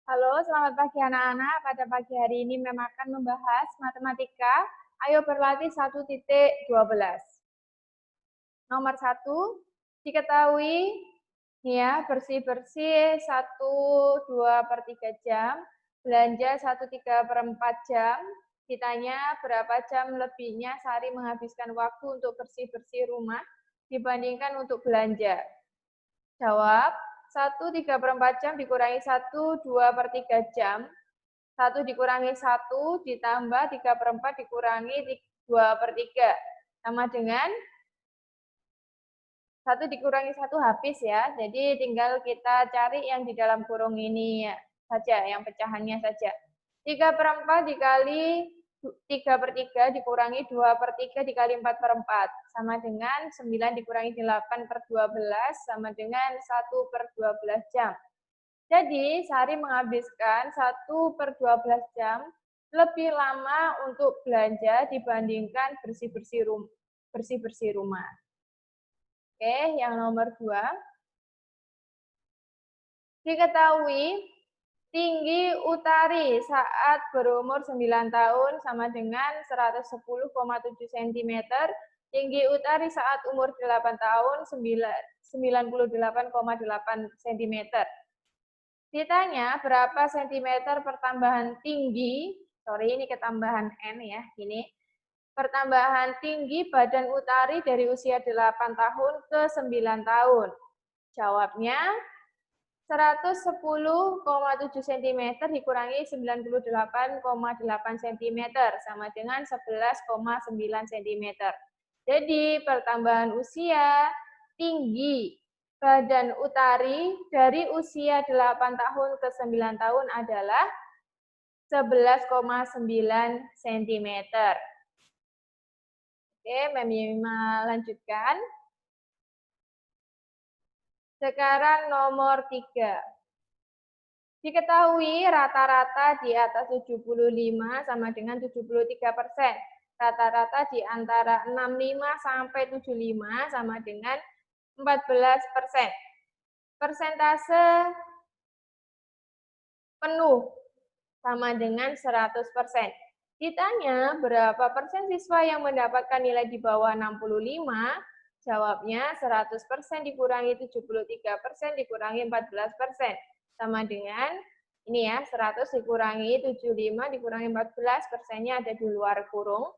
Halo, selamat pagi anak-anak. Pada pagi hari ini memang akan membahas matematika. Ayo berlatih 1.12. Nomor 1, diketahui ya, bersih-bersih 1/2/3 jam, belanja 1/3/4 jam. Ditanya berapa jam lebihnya Sari menghabiskan waktu untuk bersih-bersih rumah dibandingkan untuk belanja. Jawab, 1/3/4 jam dikurangi 1/2/3 jam. 1 dikurangi 1 ditambah 3/4 dikurangi 2/3. Sama dengan 1 dikurangi 1 habis ya. Jadi tinggal kita cari yang di dalam kurung ini saja, yang pecahannya saja. 3/4 dikali 3/3 dikurangi 2/3 dikali 4/4. Sama dengan 9 dikurangi 8/12 sama dengan 1/12 jam. Jadi, Sari menghabiskan 1/12 jam lebih lama untuk belanja dibandingkan bersih-bersih rumah. Oke, yang nomor 2. Diketahui tinggi Utari saat berumur 9 tahun sama dengan 110,7 cm. Tinggi Utari saat umur 8 tahun 98,8 cm. Ditanya berapa sentimeter pertambahan tinggi, ini ketambahan N ya, ini. Pertambahan tinggi badan Utari dari usia 8 tahun ke 9 tahun. Jawabnya 110,7 cm dikurangi 98,8 cm sama dengan 11,9 cm. Jadi pertambahan usia tinggi badan Utari dari usia 8 tahun ke 9 tahun adalah 11,9 cm. Oke, Memi lanjutkan. Sekarang nomor 3. Diketahui rata-rata di atas 75 sama dengan 73%. Rata-rata di antara 65 sampai 75 sama dengan 14%. Persentase penuh sama dengan 100%. Ditanya berapa persen siswa yang mendapatkan nilai di bawah 65, jawabnya 100% dikurangi 73% dikurangi 14%. Sama dengan ini ya, 100 dikurangi 75 dikurangi 14, persennya ada di luar kurung.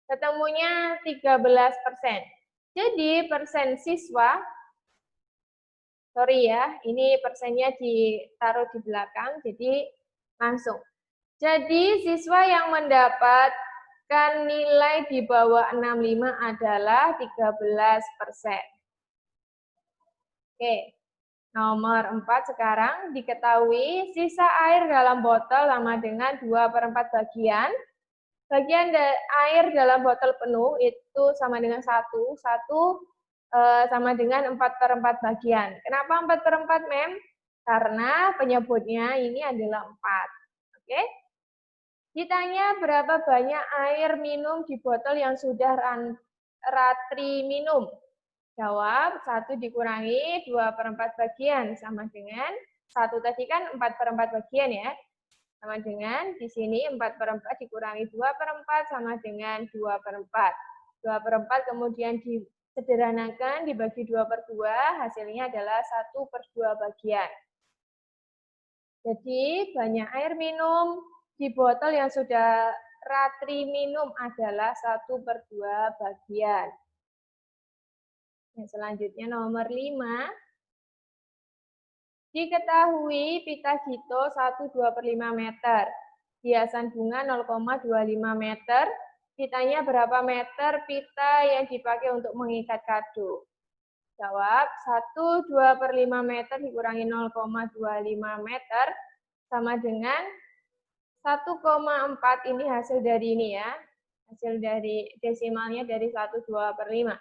Ketemunya 13%. Jadi persen siswa, ini persennya ditaruh di belakang, jadi langsung. Jadi siswa yang mendapatkan nilai di bawah 65 adalah 13%. Oke, nomor 4 sekarang. Diketahui sisa air dalam botol sama dengan 2/4 bagian. Bagian air dalam botol penuh itu sama dengan 1 sama dengan 4/4 bagian. Kenapa 4/4, Mem? Karena penyebutnya ini adalah 4. Oke? Ditanya berapa banyak air minum di botol yang sudah Ratri minum. Jawab 1 dikurangi 2/4 bagian sama dengan 1 tadi kan 4/4 bagian ya. Sama dengan di sini 4/4 dikurangi 2/4 sama dengan 2/4. 2/4 kemudian disederhanakan dibagi 2/2, hasilnya adalah 1/2 bagian. Jadi banyak air minum di botol yang sudah Ratri minum adalah 1/2 bagian. Yang selanjutnya nomor 5. Diketahui pita Gito 1/2/5 meter. Hiasan bunga 0,25 meter. Pitanya berapa meter pita yang dipakai untuk mengikat kado? Jawab 1/2/5 meter dikurangi 0,25 meter sama dengan 1,4 ini hasil dari ini ya. Hasil dari desimalnya dari 1/2/5.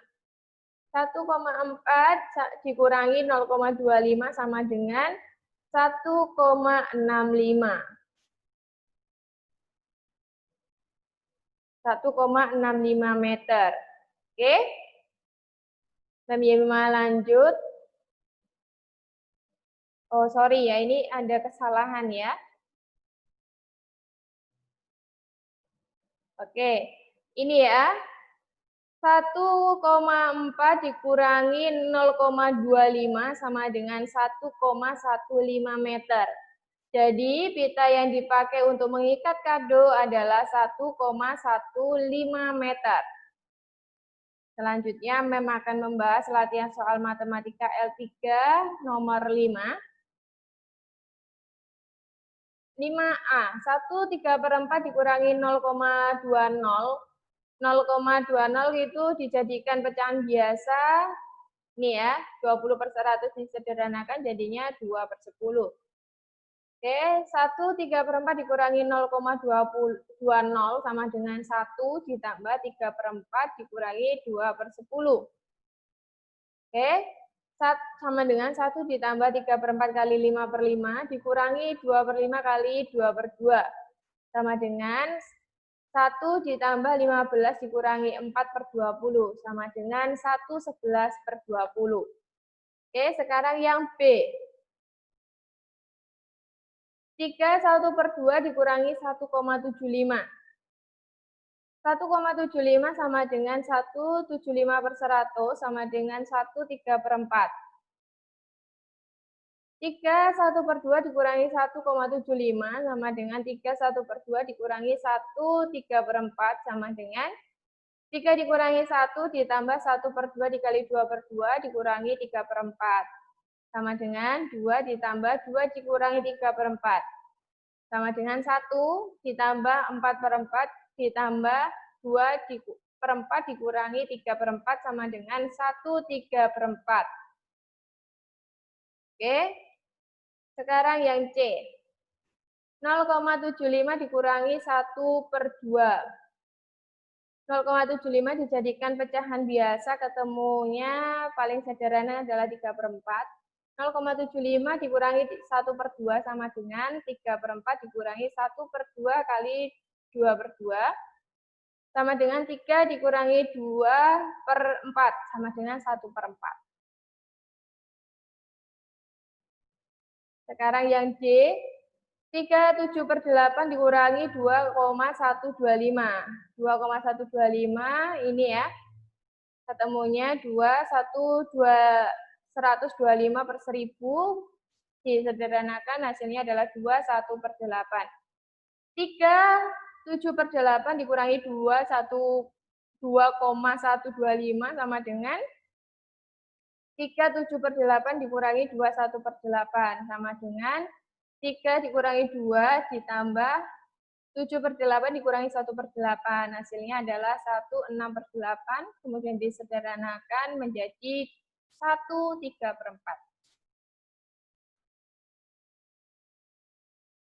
1,4 dikurangi 0,25 sama dengan 1,65. 1,65 meter. Oke? Mem lanjut. Oh, sorry ya, ini ada kesalahan ya. Oke, ini ya. 1,4 dikurangi 0,25 sama dengan 1,15 meter. Jadi, pita yang dipakai untuk mengikat kado adalah 1,15 meter. Selanjutnya, Mem akan membahas latihan soal matematika L3 nomor 5. 5A, 1/3/4 dikurangi 0,20. 0,20 itu dijadikan pecahan biasa. Ini ya, 20/100 disederhanakan jadinya 2/10. Oke, 1/3/4 dikurangi 0,20 sama dengan 1 ditambah 3/4 dikurangi 2/10. Oke, sama dengan 1 ditambah 3/4 kali 5/5 dikurangi 2/5 kali 2/2. Sama dengan 1 ditambah 15 dikurangi 4/20. Sama dengan 1/11/20. Oke, sekarang yang B. 3/1/2 dikurangi 1,75. 1,75 sama dengan 1/75/100 sama dengan 1/3/4. 3/1/2 dikurangi 1,75 sama dengan 3/1/2 dikurangi 1/3/4 sama dengan 3 dikurangi 1 ditambah 1/2 dikali 2/2 dikurangi 3/4. Sama dengan 2 ditambah 2 dikurangi 3/4. Sama dengan 1 ditambah 4/4 ditambah 2/4 dikurangi 3/4 sama dengan 1/3/4. Oke. Sekarang yang C. 0,75 dikurangi 1/2. 0,75 dijadikan pecahan biasa, ketemunya paling sederhana adalah 3/4. 0,75 dikurangi 1/2 sama dengan 3/4 dikurangi 1/2 kali 2/2. Sama dengan 3 dikurangi 2/4 sama dengan 1/4. Sekarang yang D. 3/7/8 dikurangi 2,125. 2,125 ini ya. Ketemunya 125/1000. Disederhanakan hasilnya adalah 21/8. 3/7/8 dikurangi 2,125 sama dengan 3/7/8 dikurangi 21/8 sama dengan 3 dikurangi 2 ditambah 7/8 dikurangi 1/8. Hasilnya adalah 1/6/8, kemudian disederhanakan menjadi 1/3/4.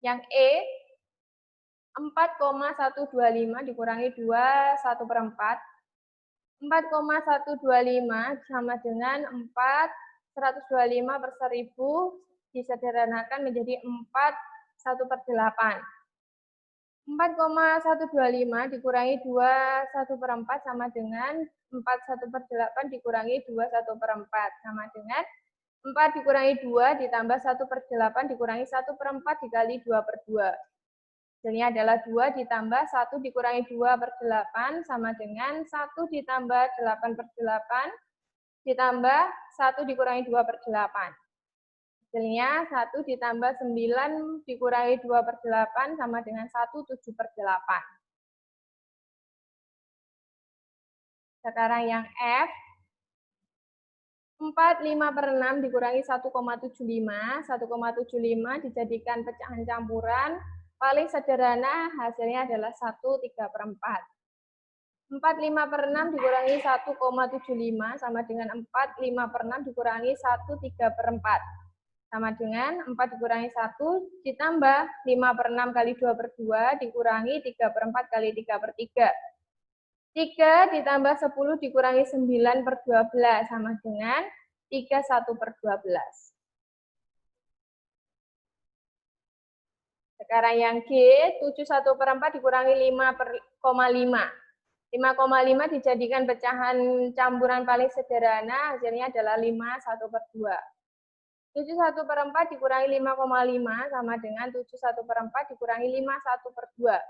Yang E, 4,125 dikurangi 2/1/4. 4,125 sama dengan 125/1000 disederhanakan menjadi 4/1/8. 4,125 dikurangi 2/1/4 sama dengan 4/1/8 dikurangi 2/1/4 sama dengan 4 dikurangi 2 ditambah 1/8 dikurangi 1/4 dikali 2/2. Hasilnya adalah 2 ditambah 1 dikurangi 2/8 sama dengan 1 ditambah 8/8 ditambah 1 dikurangi 2/8. Hasilnya 1 ditambah 9 dikurangi 2/8 sama dengan 1/7/8. Sekarang yang F. 4/5/6 dikurangi 1,75. 1,75 dijadikan pecahan campuran. Paling sederhana hasilnya adalah 1/3/4. 4/5/6 dikurangi 1,75 sama dengan 4/5/6 dikurangi 1/3/4. Sama dengan 4 dikurangi 1 ditambah 5/6 kali 2/2 dikurangi 3/4 kali 3/3. 3 ditambah 10 dikurangi 9/12 sama dengan 31/12. Sekarang yang G, 7/1/4 dikurangi 5,5. 5,5 dijadikan pecahan campuran paling sederhana, hasilnya adalah 5/1/2. 7/1/4 dikurangi 5,5 sama dengan 7/1/4 dikurangi 5/1/2.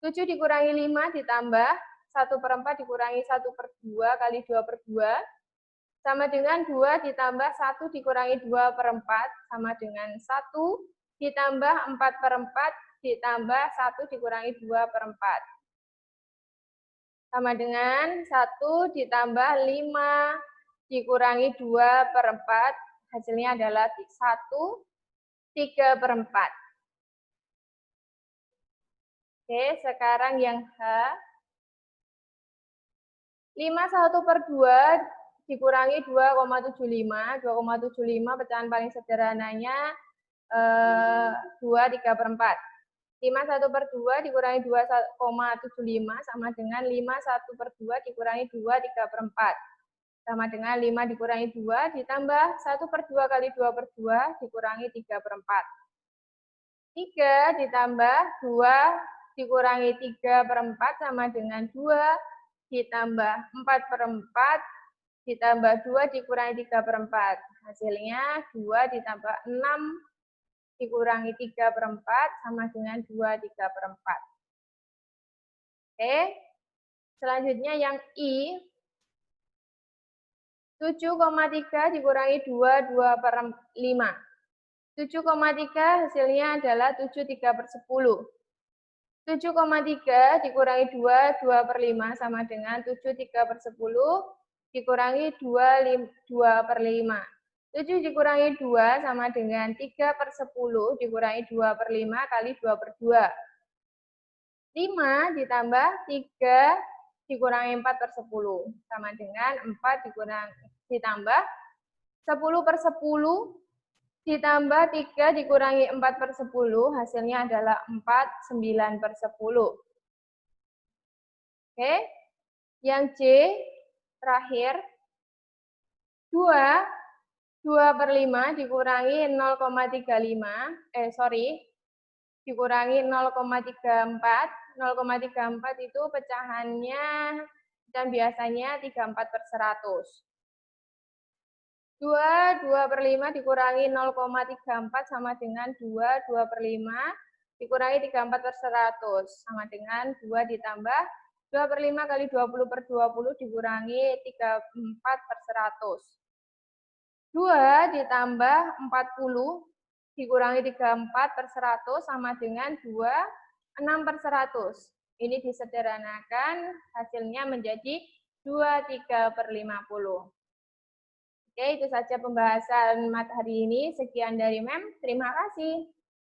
7 dikurangi 5 ditambah 1/4 dikurangi 1/2 kali 2/2 sama dengan 2 ditambah 1 dikurangi 2/4 sama dengan 1 ditambah 4/4 ditambah 1 dikurangi 2/4. Sama dengan 1 ditambah 5 dikurangi 2/4, hasilnya adalah 1 3/4. Oke, sekarang yang H. 5/1/2 dikurangi 2,75. 2,75 pecahan paling sederhananya 2 3/4. 5/1/2 dikurangi 2,75 sama dengan 5/1/2 dikurangi 2 3/4. Sama dengan 5 dikurangi 2 ditambah 1/2 kali 2/2 dikurangi 3/4. 3 ditambah 2 dikurangi 3/4 sama dengan 2 ditambah 4/4 ditambah 2 dikurangi 3/4. Hasilnya 2 ditambah 6 dikurangi 3/4 sama dengan 2 3/4. Oke, selanjutnya yang I. 7,3 dikurangi 2, 2/5. 7,3 hasilnya adalah 7 3/10. 7,3 dikurangi 2, 2/5 sama dengan 7 3/10 dikurangi 2/5. 7 dikurangi 2 sama dengan 3/10 dikurangi 2/5 kali 2/2. 5 ditambah 3 dikurangi 4/10 sama dengan 4 ditambah 10/10 ditambah 3 dikurangi 4/10, hasilnya adalah 4 9/10. Oke, yang C terakhir 2 2/5 dikurangi 0,35, dikurangi 0,34. 0,34 itu pecahannya dan biasanya 34/100. 2/5 dikurangi 0,34 sama dengan 2/5 dikurangi 34/100 sama dengan 2 ditambah 2/5 kali 20/20 dikurangi 34/100. 2 ditambah 40 dikurangi 34/100 sama dengan 6/100. Ini disederhanakan, hasilnya menjadi 23/50. Oke, itu saja pembahasan materi ini. Sekian dari Mem. Terima kasih.